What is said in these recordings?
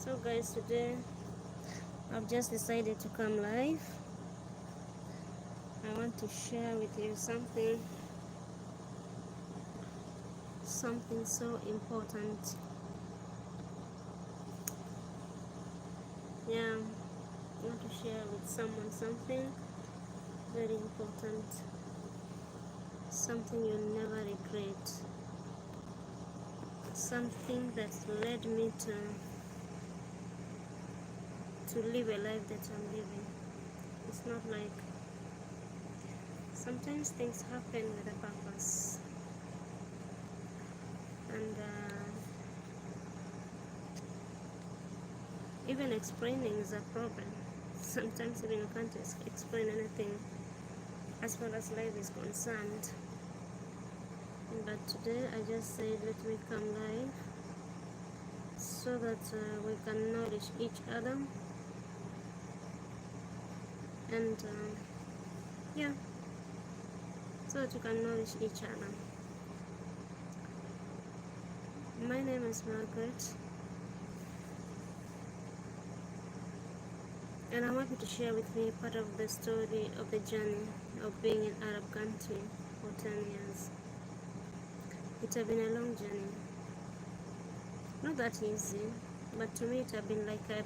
So guys, today I've just decided to come live. I want to share with you something so important. Yeah, I want to share with someone something very important, something you'll never regret, something that led me to live a life that I'm living. It's not like sometimes things happen with a purpose, and even explaining is a problem. Sometimes even you can't explain anything as far as life is concerned. But today I just said let me come live so that we can nourish each other, and yeah, so that we can nourish each other. My name is Margaret, and I want you to share with me part of the story of the journey of being in Arab country for 10 years. It has been a long journey, not that easy, but to me it has been like a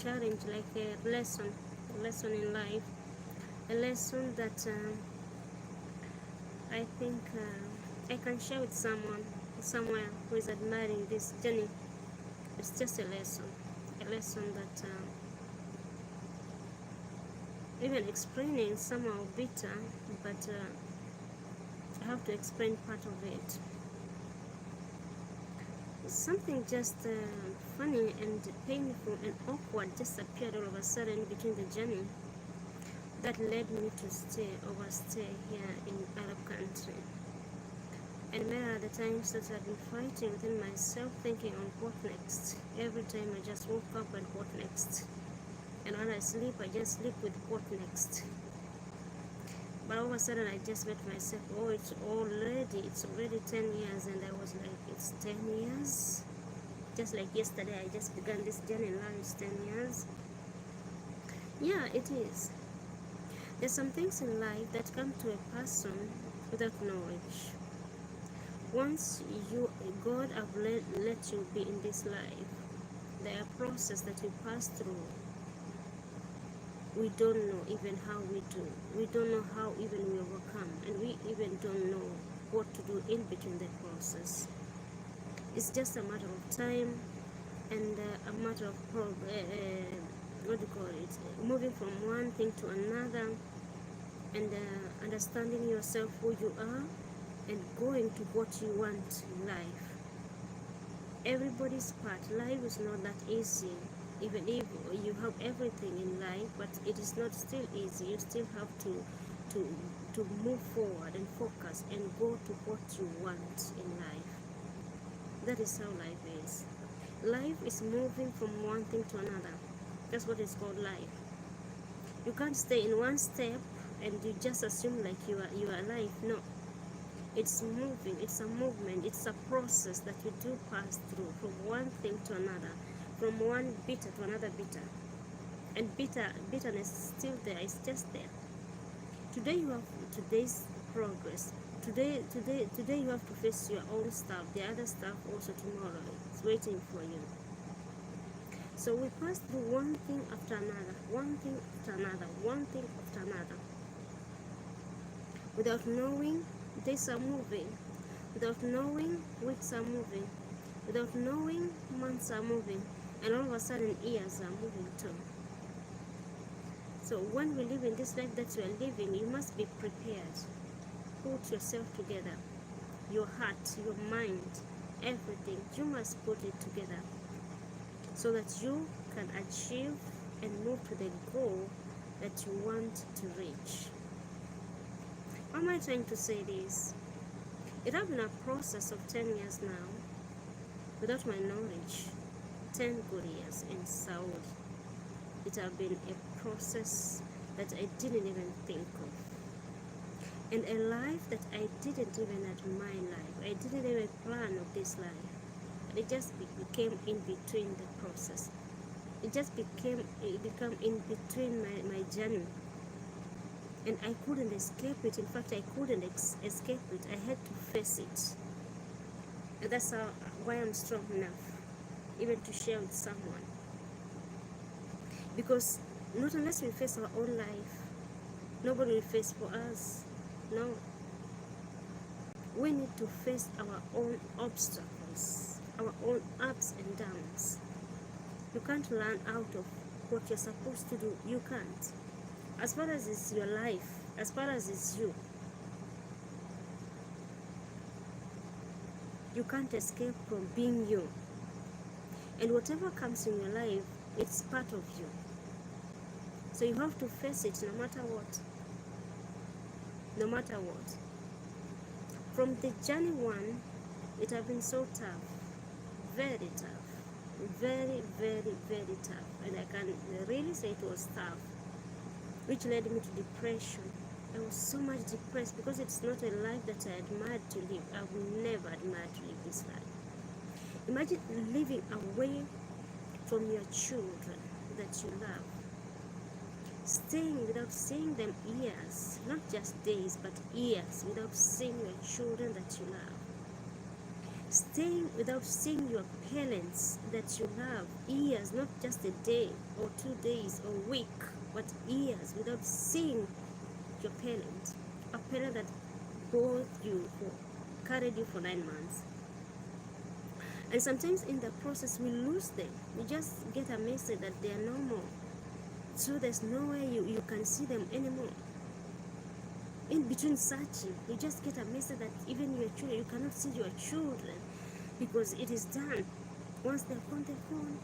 challenge, like a lesson in life, a lesson that I think I can share with someone somewhere who is admiring this journey. It's just a lesson that even explaining somehow bitter, but I have to explain part of it. Something just funny and painful and awkward just appeared all of a sudden between the journey that led me to overstay here in Arab country. And many are the times that I've been fighting within myself, thinking on what next. Every time I just woke up and what next. And when I sleep, I just sleep with what next. But all of a sudden I just met myself, oh, it's already 10 years, and I was like, it's 10 years? Just like yesterday I just began this journey, and now it's 10 years. Yeah, it is. There's some things in life that come to a person without knowledge. Once God have let you be in this life, there are processes that you pass through. We don't know even how we do. We don't know how even we overcome, and we even don't know what to do in between the process. It's just a matter of time and a matter of what do you call it? Moving from one thing to another, and understanding yourself, who you are, and going to what you want in life. Everybody's part. Life is not that easy. Even if you have everything in life, but it is not still easy. You still have to move forward and focus and go to what you want in life. That is how life is. Life is moving from one thing to another. That's what is called life. You can't stay in one step and you just assume like you are alive. No. It's moving, it's a movement, it's a process that you do pass through from one thing to another, from one bitter to another bitter. And bitterness is still there, it's just there. Today you have today's progress. Today you have to face your own stuff. The other stuff also tomorrow is waiting for you. So we pass through one thing after another, one thing after another, one thing after another. Without knowing, days are moving. Without knowing, weeks are moving. Without knowing, months are moving. And all of a sudden, years are moving too. So when we live in this life that you are living, you must be prepared. Put yourself together. Your heart, your mind, everything. You must put it together so that you can achieve and move to the goal that you want to reach. Why am I trying to say this? It has been a process of 10 years now, without my knowledge, 10 good years in Saudi. It has been a process that I didn't even think of. And a life that I didn't even admire life. I didn't even plan of this life. It just became in between the process. It became in between my journey, and I couldn't escape it. In fact, I couldn't escape it. I had to face it, and that's why I'm strong enough even to share with someone. Because not unless we face our own life, nobody will face for us. No, we need to face our own obstacles, our own ups and downs. You can't learn out of what you're supposed to do. You can't. As far as it's your life, as far as it's you, you can't escape from being you. And whatever comes in your life, it's part of you. So you have to face it no matter what. No matter what. From the journey one, it has been so tough. Very tough. Very, very, very tough. And I can really say it was tough, which led me to depression. I was so much depressed because it's not a life that I admired to live. I would never admire to live this life. Imagine living away from your children that you love, staying without seeing them years, not just days, but years, without seeing your children that you love, staying without seeing your parents that you love years, not just a day or 2 days or week, but years, without seeing your parent, a parent that carried you for 9 months. And sometimes in the process we lose them. We just get a message that they are no more. So there's no way you can see them anymore. In between searching, you just get a message that even your children, you cannot see your children because it is done. Once they're gone, they're gone.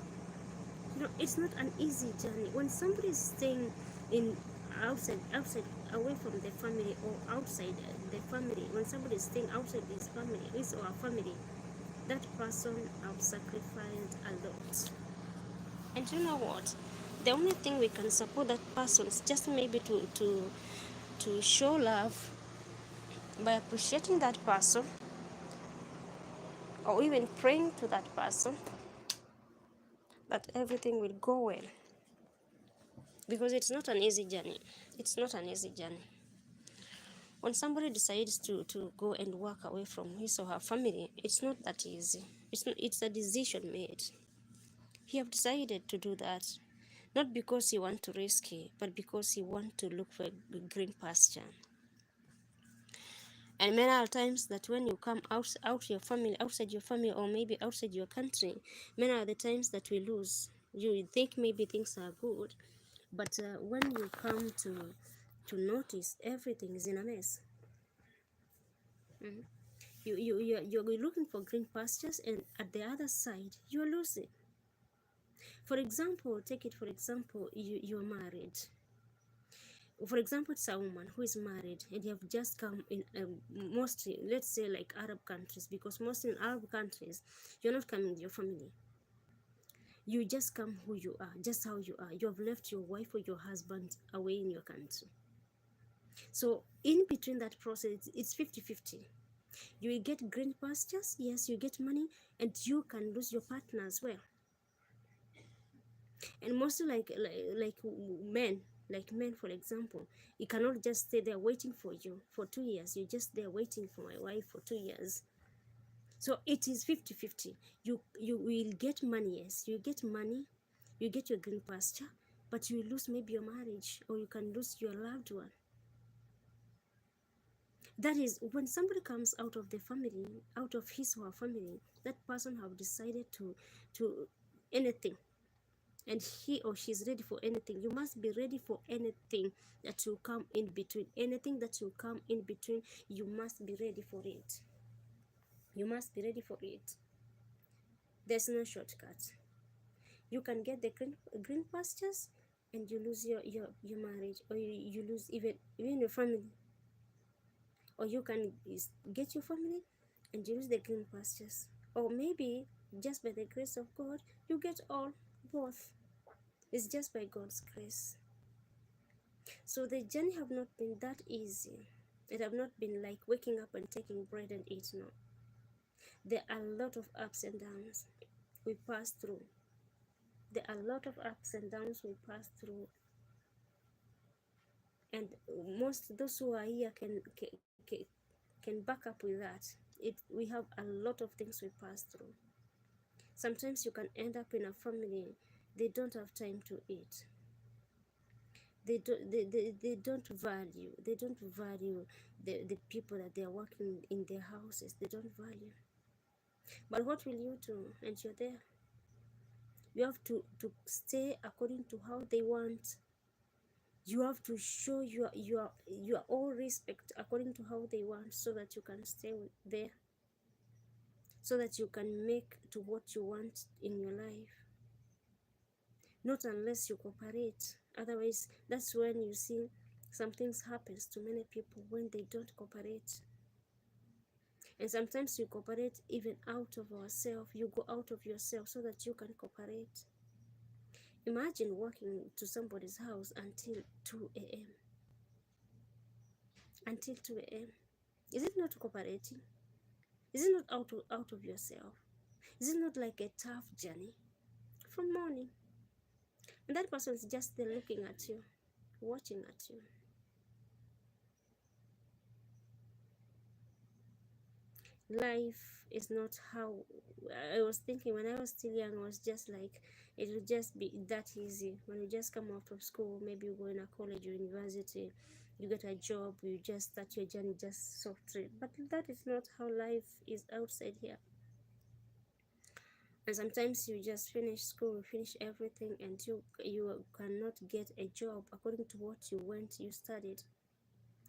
You know, it's not an easy journey. When somebody is staying in outside, away from the family, or outside the family, when somebody is staying outside his family, his or her family, that person have sacrificed a lot. And you know what? The only thing we can support that person is just maybe to show love by appreciating that person, or even praying to that person that everything will go well. Because it's not an easy journey. It's not an easy journey. When somebody decides to go and walk away from his or her family, it's not that easy. It's a decision made. He have decided to do that, not because he want to risk it, but because he want to look for a green pasture. And many are times that when you come outside your family, or maybe outside your country, many are the times that we lose. You think maybe things are good, but when you come to notice, everything is in a mess. Mm-hmm. You're looking for green pastures, and at the other side, you're losing. For example, you're married. For example, it's a woman who is married and you have just come in, mostly, let's say like Arab countries, because mostly in Arab countries, you're not coming with your family. You just come who you are, just how you are. You have left your wife or your husband away in your country. So in between that process, it's 50-50. You will get green pastures, yes, you get money, and you can lose your partner as well. And mostly men, for example, you cannot just stay there waiting for you for 2 years. You're just there waiting for my wife for 2 years. So it is 50-50. You will get money, yes, you get money, you get your green pasture, but you will lose maybe your marriage, or you can lose your loved one. That is when somebody comes out of the family, out of his or her family, that person have decided to anything, and he or she is ready for anything. You must be ready for anything that will come in between. Anything that will come in between, you must be ready for it. You must be ready for it. There's no shortcut. You can get the green pastures and you lose your marriage, or you lose even your family. Or you can get your family and you lose the green pastures. Or maybe just by the grace of God, you get both. It's just by God's grace. So the journey have not been that easy. It have not been like waking up and taking bread and eat, no. There are a lot of ups and downs we pass through. There are a lot of ups and downs we pass through, and most those who are here can back up with that. We have a lot of things we pass through. Sometimes you can end up in a family, they don't have time to eat. They don't value the people that they are working in their houses. They don't value. But what will you do? And you're there. You have to stay according to how they want. You have to show your all respect according to how they want, so that you can stay there, so that you can make to what you want in your life. Not unless you cooperate. Otherwise, that's when you see some things happens to many people when they don't cooperate. And sometimes you cooperate even out of ourselves. You go out of yourself so that you can cooperate. Imagine walking to somebody's house until 2 a.m. Until 2 a.m. Is it not cooperating? Is it not out of yourself? Is it not like a tough journey from morning? And that person is just there looking at you, watching at you. Life is not how I was thinking when I was still young. I was just like, it would just be that easy. When you just come out of school, maybe you go in a college or university, you get a job, you just start your journey just softly. But that is not how life is outside here. And sometimes you just finish school, finish everything, and you cannot get a job according to what you studied.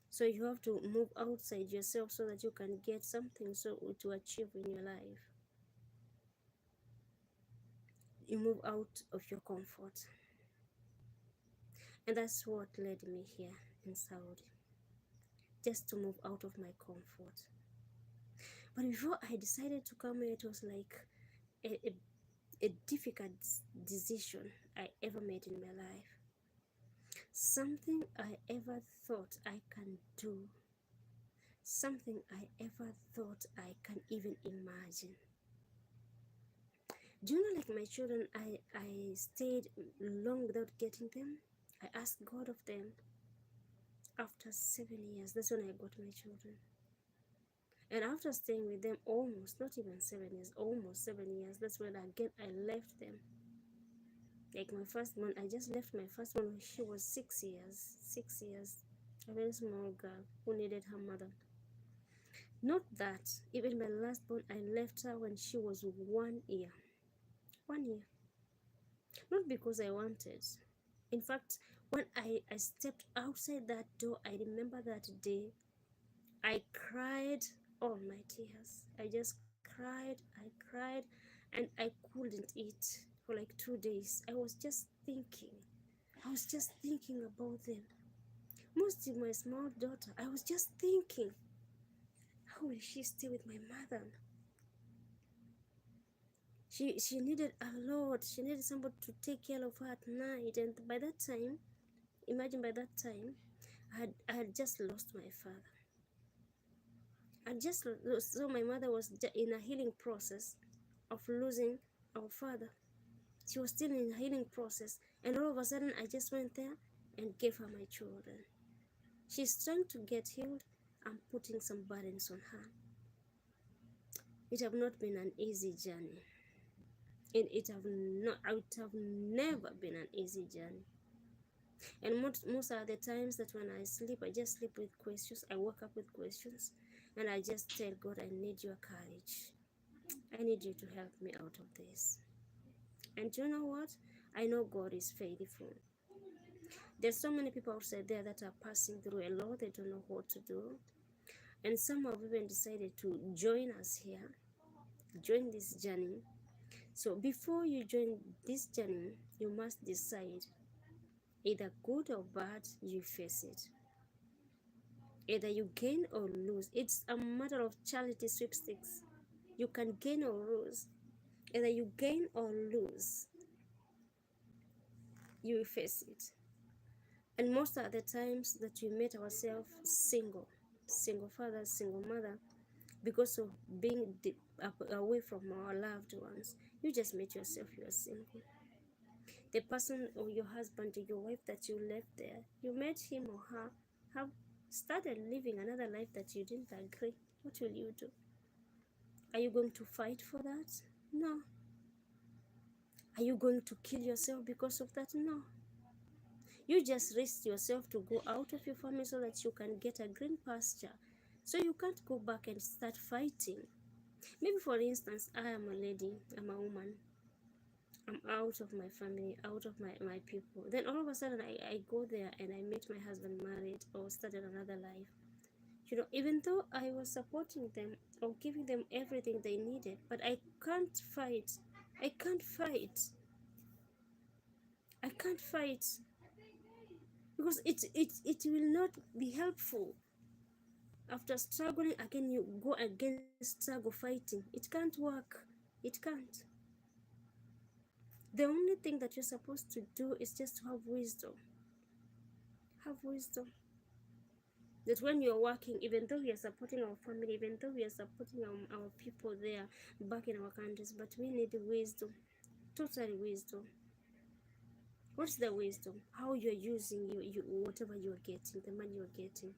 So you have to move outside yourself so that you can get something to achieve in your life. You move out of your comfort. And that's what led me here in Saudi. Just to move out of my comfort. But before I decided to come here, it was like a difficult decision I ever made in my life. Something I ever thought I can do. Something I ever thought I can even imagine. Do you know, like my children, I stayed long without getting them. I asked God of them. After 7 years, that's when I got my children. And after staying with them almost, not even 7 years, almost 7 years, that's when again I left them. Like my first one, I just left my first one when she was 6 years. 6 years. A very small girl who needed her mother. Not that, even my last born, I left her when she was 1 year. 1 year. Not because I wanted. In fact, when I stepped outside that door, I remember that day, I cried all my tears. I just cried, and I couldn't eat for like 2 days. I was just thinking about them. Mostly my small daughter, I was just thinking, how will she stay with my mother? She needed a lot. She needed somebody to take care of her at night. And by that time, imagine by that time, I had just lost my father. I just lost, so my mother was in a healing process of losing our father. She was still in a healing process, and all of a sudden, I just went there and gave her my children. She's trying to get healed. I'm putting some burdens on her. It have not been an easy journey. It have never been an easy journey. And most are the times that when I sleep, I just sleep with questions. I wake up with questions, and I just tell God, I need your courage. I need you to help me out of this. And you know what? I know God is faithful. There's so many people outside there that are passing through a lot. They don't know what to do. And some have even decided to join us here, join this journey. So before you join this journey, you must decide, either good or bad, you face it. Either you gain or lose. It's a matter of charity sweepstakes. You can gain or lose. Either you gain or lose, you face it. And most of the times that we met ourselves single fathers, single mother, because of being away from our loved ones. You just met yourself, you are single. The person or your husband or your wife that you left there, you met him or her, have started living another life that you didn't agree. What will you do? Are you going to fight for that? No. Are you going to kill yourself because of that? No. You just risk yourself to go out of your family so that you can get a green pasture. So you can't go back and start fighting. Maybe, for instance, I am a lady, I'm a woman, I'm out of my family, out of my people. Then all of a sudden, I go there and I meet my husband married or started another life. Even though I was supporting them or giving them everything they needed, but I can't fight. I can't fight. I can't fight because it will not be helpful. After struggling again, you go against struggle fighting. It can't work. It can't. The only thing that you're supposed to do is just to have wisdom. Have wisdom. That when you're working, even though we are supporting our family, even though we are supporting our people there back in our countries, but we need wisdom. Totally wisdom. What's the wisdom? How you're using whatever you're getting, the money you're getting.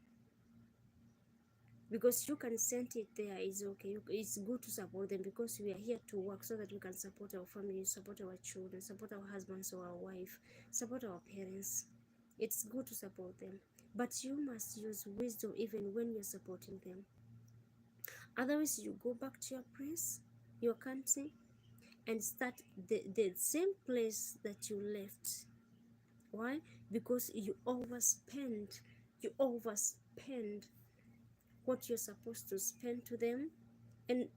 Because you can send it there is okay. It's good to support them because we are here to work so that we can support our family, support our children, support our husbands or our wife, support our parents. It's good to support them, but you must use wisdom even when you're supporting them. Otherwise, you go back to your place, your country, and start the same place that you left. Why? Because you overspend. You overspend what you're supposed to spend to them. And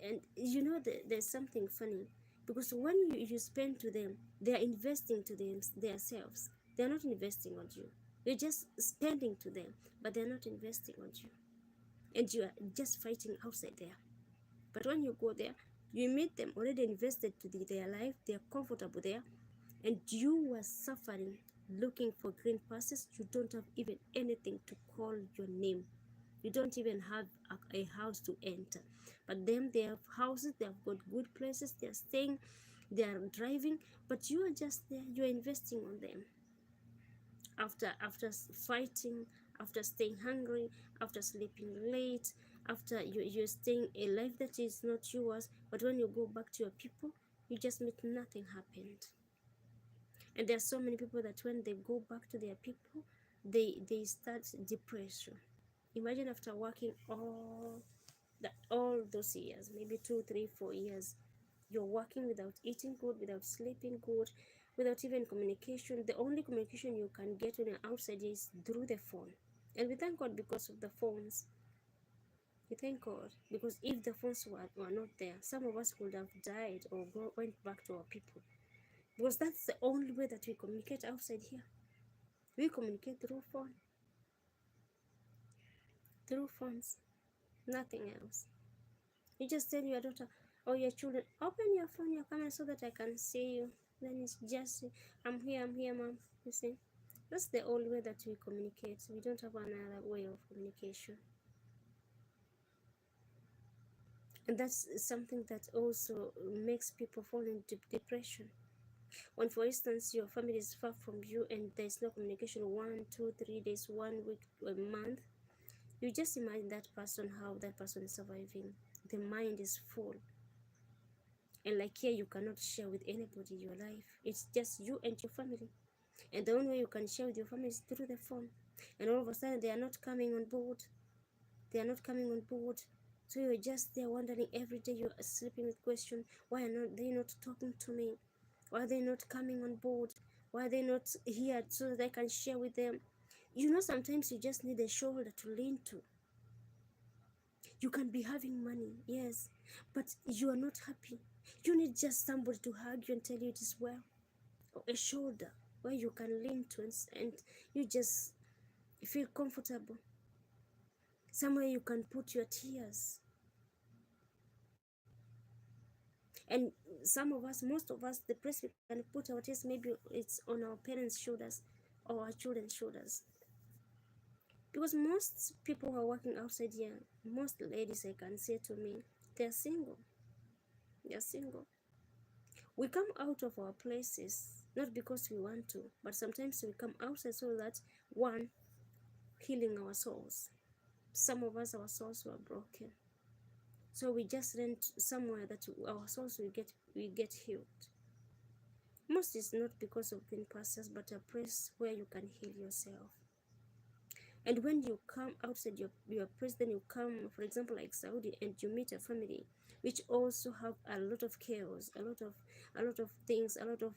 there's something funny, because when you spend to them, they're investing to themselves. They're not investing on you. You're just spending to them, but they're not investing on you, and you are just fighting outside there. But when you go there, you meet them already invested to their life. They're comfortable there, and you were suffering, looking for green passes. You don't have even anything to call your name. You don't even have a house to enter. But them, they have houses, they have got good places, they're staying, they are driving, but you are just there, you're investing on them. After fighting, after staying hungry, after sleeping late, after you're staying a life that is not yours, but when you go back to your people, you just meet nothing happened. And there are so many people that when they go back to their people, they start depression. Imagine after working all those years, maybe 2, 3, 4 years, you're working without eating good, without sleeping good, without even communication. The only communication you can get when you're outside is through the phone. And we thank God because of the phones. We thank God because if the phones were not there, some of us would have died or went back to our people. Because that's the only way that we communicate outside here. We communicate through phones, nothing else. You just tell your daughter or your children, open your phone, your camera, so that I can see you. Then it's just, I'm here, mom. You see, that's the only way that we communicate. We don't have another way of communication. And that's something that also makes people fall into depression. When, for instance, your family is far from you and there's no communication 1, 2, 3 days, 1 week, a month, you just imagine that person, how that person is surviving. The mind is full. And like here, you cannot share with anybody your life. It's just you and your family. And the only way you can share with your family is through the phone. And all of a sudden, they are not coming on board. They are not coming on board. So you're just there wondering every day, you're sleeping with question, why are they not talking to me? Why are they not coming on board? Why are they not here so that I can share with them? Sometimes you just need a shoulder to lean to. You can be having money, yes, but you are not happy. You need just somebody to hug you and tell you it is well. Or a shoulder where you can lean to and you just feel comfortable. Somewhere you can put your tears. And some of us, most of us, the place we can put our tears, maybe it's on our parents' shoulders or our children's shoulders. Because most people who are working outside here, Most ladies, I can say to me, they're single. They're single. We come out of our places not because we want to, but sometimes we come outside so that one, healing our souls. Some of us, our souls were broken, so we just went somewhere that our souls will get healed. Most is not because of being pastors, but a place where you can heal yourself. And when you come outside your place, then you come, for example, like Saudi, and you meet a family which also have a lot of chaos, a lot of things, a lot of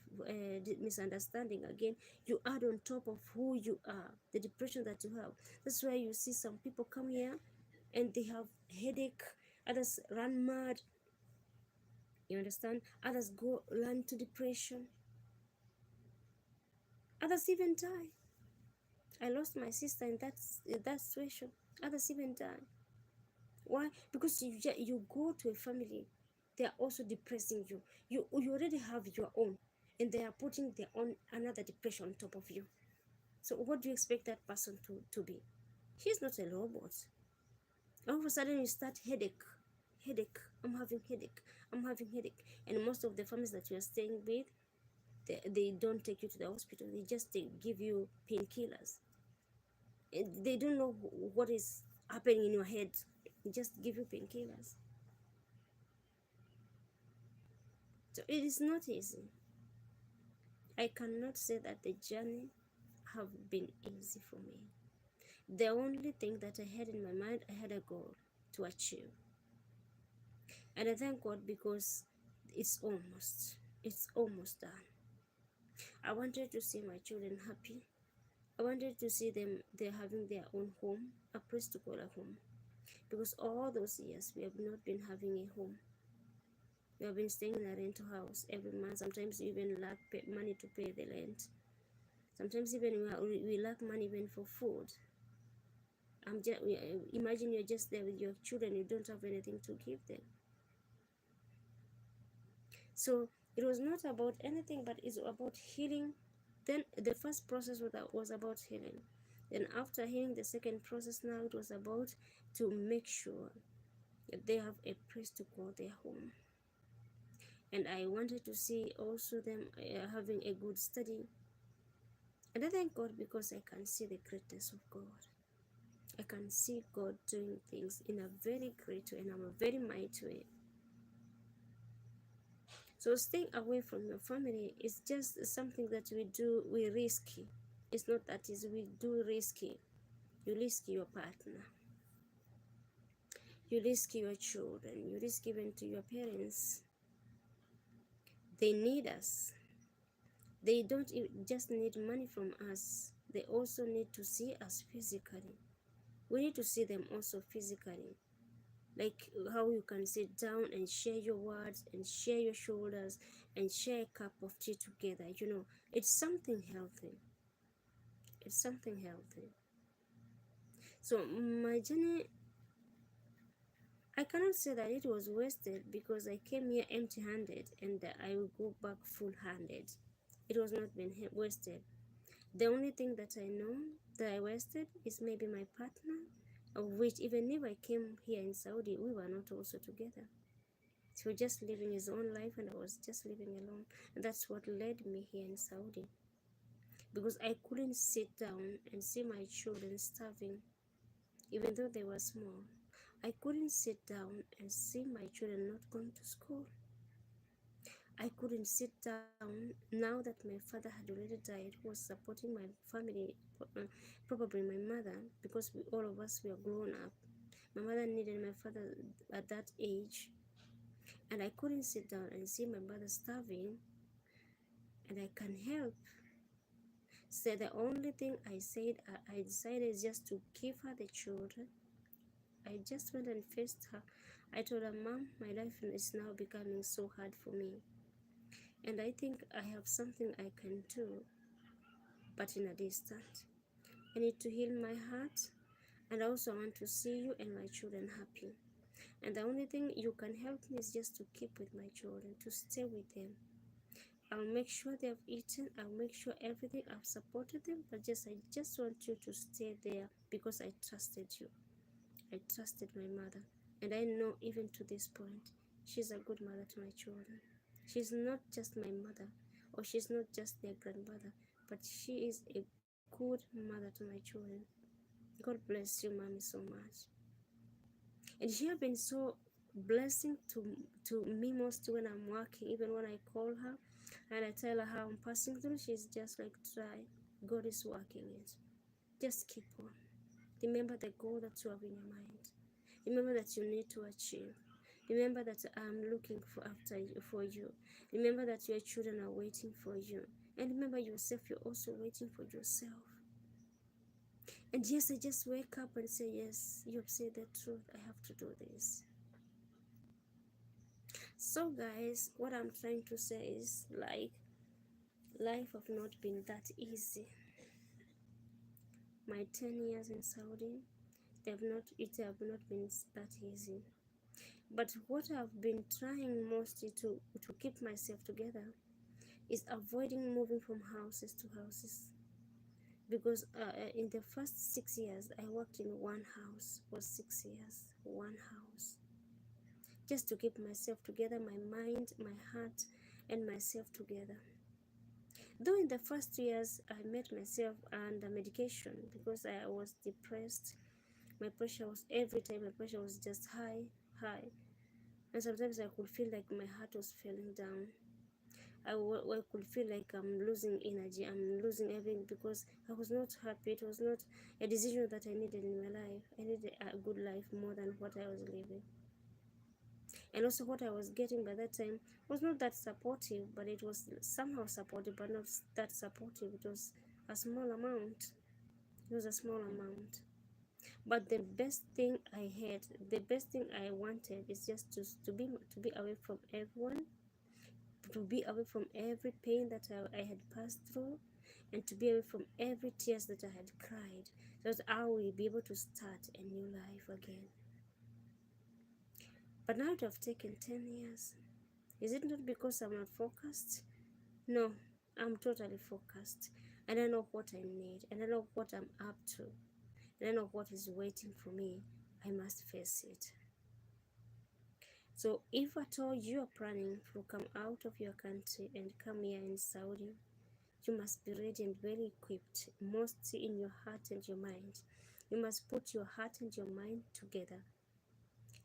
misunderstanding. Again, you add on top of who you are, the depression that you have. That's why you see some people come here and they have headache, others run mad, you understand, others go run to depression, others even die. I lost my sister in that situation. Others even die. Why? Because you go to a family, they are also depressing you. You already have your own, and they are putting their own another depression on top of you. So what do you expect that person to be? She's not a robot. All of a sudden you start headache. I'm having headache. I'm having headache. And most of the families that you are staying with, they don't take you to the hospital. They just give you painkillers. They don't know what is happening in your head. They just give you painkillers. So it is not easy. I cannot say that the journey have been easy for me. The only thing that I had in my mind, I had a goal to achieve. And I thank God because it's almost done. I wanted to see my children happy. I wanted to see them, they're having their own home, a place to call a home. Because all those years we have not been having a home. We have been staying in a rental house every month. Sometimes we even lack money to pay the rent. Sometimes even we lack money even for food. Imagine you're just there with your children, you don't have anything to give them. So it was not about anything, but it's about healing. Then the first process was about healing. Then after healing, the second process now it was about to make sure that they have a place to call their home. And I wanted to see also them having a good study. And I thank God because I can see the greatness of God. I can see God doing things in a very great way and a very mighty way. So staying away from your family is just something that we risky. It's not that is we do risky. You risk your partner. You risk your children. You risk even to your parents. They need us. They don't just need money from us. They also need to see us physically. We need to see them also physically. Like how you can sit down and share your words and share your shoulders and share a cup of tea together. It's something healthy. It's something healthy. So my journey, I cannot say that it was wasted because I came here empty-handed and I will go back full-handed. It was not been wasted. The only thing that I know that I wasted is maybe my partner, of which even if I came here in Saudi, we were not also together. He was just living his own life and I was just living alone. And that's what led me here in Saudi. Because I couldn't sit down and see my children starving, even though they were small. I couldn't sit down and see my children not going to school. I couldn't sit down now that my father had already died, who was supporting my family, probably my mother, because all of us were grown up. My mother needed my father at that age. And I couldn't sit down and see my mother starving, and I can help. So the only thing I decided is just to give her the children. I just went and faced her. I told her, Mom, my life is now becoming so hard for me. And I think I have something I can do, but in a distance. I need to heal my heart, and I also want to see you and my children happy. And the only thing you can help me is just to keep with my children, to stay with them. I'll make sure they have eaten. I'll make sure everything. I've supported them, but I just want you to stay there because I trusted you. I trusted my mother, and I know even to this point, she's a good mother to my children. She's not just my mother, or she's not just their grandmother, but she is a good mother to my children. God bless you, mommy, so much. And she has been so blessing to me most when I'm working, even when I call her and I tell her how I'm passing through, she's just like, try. God is working it. Just keep on. Remember the goal that you have in your mind. Remember that you need to achieve. Remember that I'm looking for you. Remember that your children are waiting for you. And remember yourself, you're also waiting for yourself. And yes, I just wake up and say, yes, you have said the truth. I have to do this. So guys, what I'm trying to say is, like, life have not been that easy. My 10 years in Saudi, it have not been that easy. But what I've been trying mostly to keep myself together is avoiding moving from houses to houses. Because in the first 6 years, I worked in one house for 6 years, one house. Just to keep myself together, my mind, my heart, and myself together. Though in the first 2 years, I met myself under medication because I was depressed. My pressure was every time, my pressure was just high, high. And sometimes I could feel like my heart was falling down. I could feel like I'm losing energy, I'm losing everything because I was not happy. It was not a decision that I needed in my life. I needed a good life more than what I was living. And also what I was getting by that time was not that supportive, but it was somehow supportive, but not that supportive. It was a small amount. It was a small amount. But the best thing I had, the best thing I wanted is just to be away from everyone, to be away from every pain that I had passed through, and to be away from every tears that I had cried, so that I will be able to start a new life again. But now it have taken 10 years. Is it not because I'm not focused? No, I'm totally focused. And I know what I need, and I know what I'm up to, and I know what is waiting for me. I must face it. So if at all you are planning to come out of your country and come here in Saudi, you must be ready and well equipped, mostly in your heart and your mind. You must put your heart and your mind together.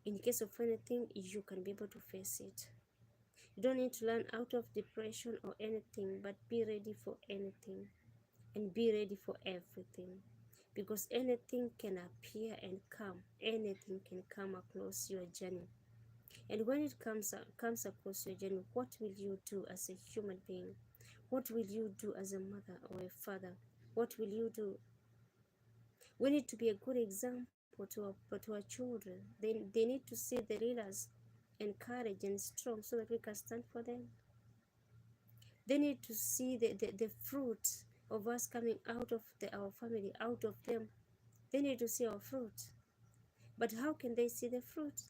In case of anything, you can be able to face it. You don't need to learn out of depression or anything, but be ready for anything and be ready for everything. Because anything can appear and come, anything can come across your journey. And when it comes across your journey, what will you do as a human being? What will you do as a mother or a father? What will you do? We need to be a good example to our children. They need to see the leaders encouraged and strong so that we can stand for them. They need to see the fruit of us coming out of our family, out of them. They need to see our fruit. But how can they see the fruit?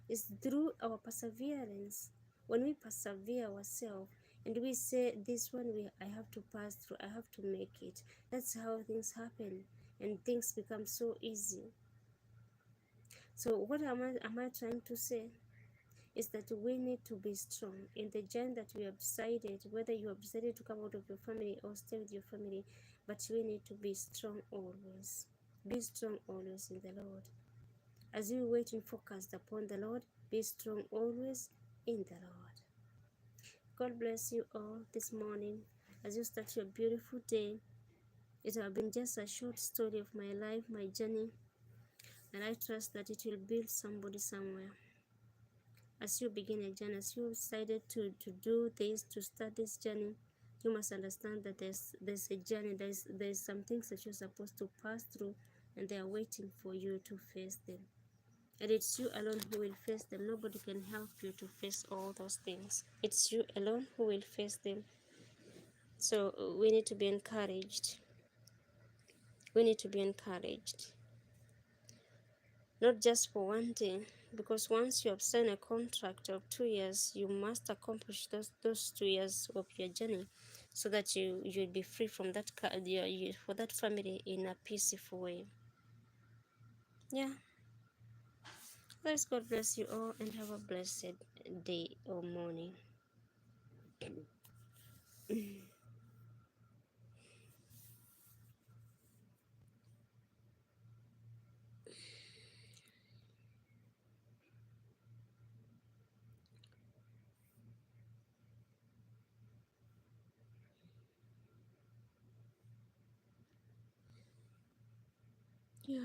It's through our perseverance. When we persevere ourselves and we say, this one I have to pass through, I have to make it. That's how things happen and things become so easy. So what am I trying to say? Is that we need to be strong in the journey that we have decided, whether you have decided to come out of your family or stay with your family, but we need to be strong always. Be strong always in the Lord. As you wait and focused upon the Lord, be strong always in the Lord. God bless you all this morning as you start your beautiful day. It has been just a short story of my life, my journey, and I trust that it will build somebody somewhere. As you begin a journey, as you decided to do this, to start this journey, you must understand that there's a journey, there's some things that you're supposed to pass through, and they are waiting for you to face them. And it's you alone who will face them. Nobody can help you to face all those things. It's you alone who will face them. So we need to be encouraged. We need to be encouraged. Not just for one day, because once you have signed a contract of 2 years, you must accomplish those 2 years of your journey, so that you'll be free from that for that family in a peaceful way. Yeah. Guys, God bless you all and have a blessed day or morning. Yeah.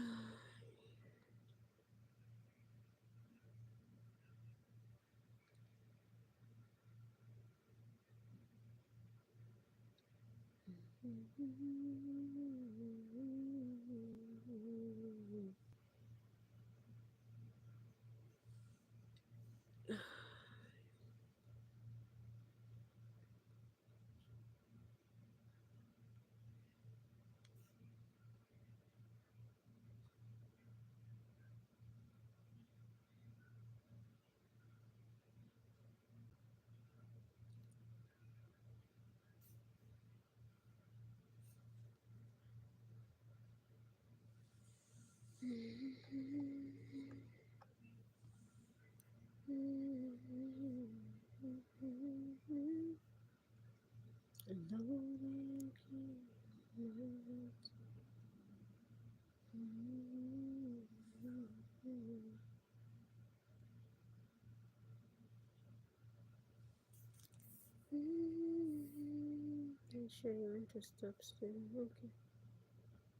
I'm sure you want to stop streaming. Okay.